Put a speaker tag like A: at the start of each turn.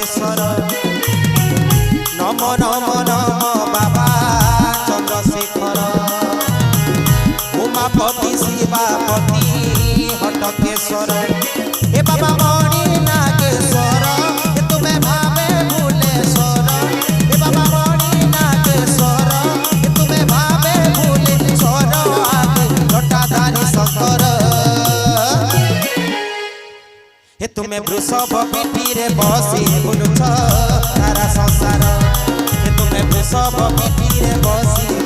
A: धनुषर नम नम नम बाबा चंद्रशेखर उमापति शिवापति हटकेश्वर हे बाबा मणि नागेश्वर हे तुम्हें भावे भूलेश्वर हे बाबा मणि नागेश्वर हे तुम्हें भावे भूलेश्वर आगे जटाधारी शंकर हे तुम्हें वृषभ पिठी रे बसी बुलुछ सारा संसार हे तुम्हें वृषभ पिठी रे बसी